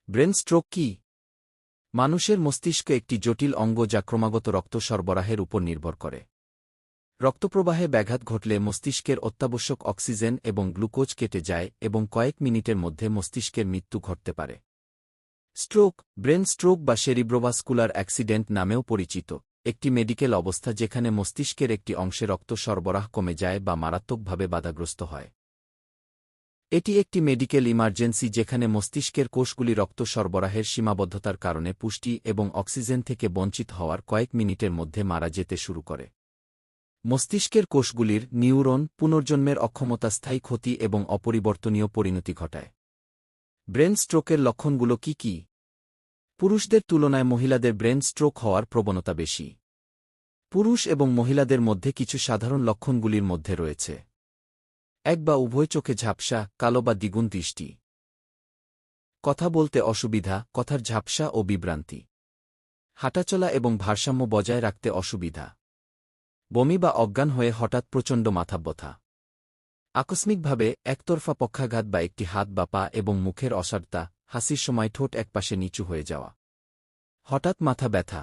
Brain stroke কি? মানুষের মস্তিষ্ক একটি জটিল অঙ্গ যা ক্রমাগত রক্ত সরবরাহের উপর নির্ভর করে। রক্তপ্রবাহে ব্যাঘাত ঘটলে মস্তিষ্কের অত্যাবশ্যক অক্সিজেন এবং গ্লুকোজ কেটে যায় এবং কয়েক মিনিটের মধ্যে মস্তিষ্কের মৃত্যু ঘটতে পারে। স্ট্রোক, ব্রেন স্ট্রোক বা সেরিব্রোভাস্কুলার অ্যাক্সিডেন্ট নামেও পরিচিত, একটি মেডিকেল অবস্থা যেখানে মস্তিষ্কের একটি অংশে রক্ত সরবরাহ কমে যায় বা মারাত্মকভাবে বাধাগ্রস্ত হয়। এটি একটি মেডিকেল ইমার্জেন্সি যেখানে মস্তিষ্কের কোষগুলি রক্ত সরবরাহের সীমাবদ্ধতার কারণে পুষ্টি এবং অক্সিজেন থেকে বঞ্চিত হওয়ার কয়েক মিনিটের মধ্যে মারা যেতে শুরু করে। মস্তিষ্কের কোষগুলির নিউরন পুনর্জন্মের অক্ষমতা স্থায়ী ক্ষতি এবং অপরিবর্তনীয় পরিণতি ঘটায়। ব্রেন স্ট্রোকের লক্ষণগুলো কি কি? পুরুষদের তুলনায় মহিলাদের ব্রেন স্ট্রোক হওয়ার প্রবণতা বেশি। পুরুষ এবং মহিলাদের মধ্যে কিছু সাধারণ লক্ষণগুলির মধ্যে রয়েছে: এক বা উভয় চোখে ঝাপসা, কালো বা দ্বিগুণ দৃষ্টি, কথা বলতে অসুবিধা, কথার ঝাপসা ও বিভ্রান্তি, হাঁটাচলা এবং ভারসাম্য বজায় রাখতে অসুবিধা, বমি বা অজ্ঞান হয়ে হঠাৎ প্রচণ্ড মাথা ব্যথা, আকস্মিকভাবে একতরফা পক্ষাঘাত বা একটি হাত বা পা এবং মুখের অসাড়তা, হাসির সময় ঠোঁট একপাশে নিচু হয়ে যাওয়া, হঠাৎ মাথা ব্যথা।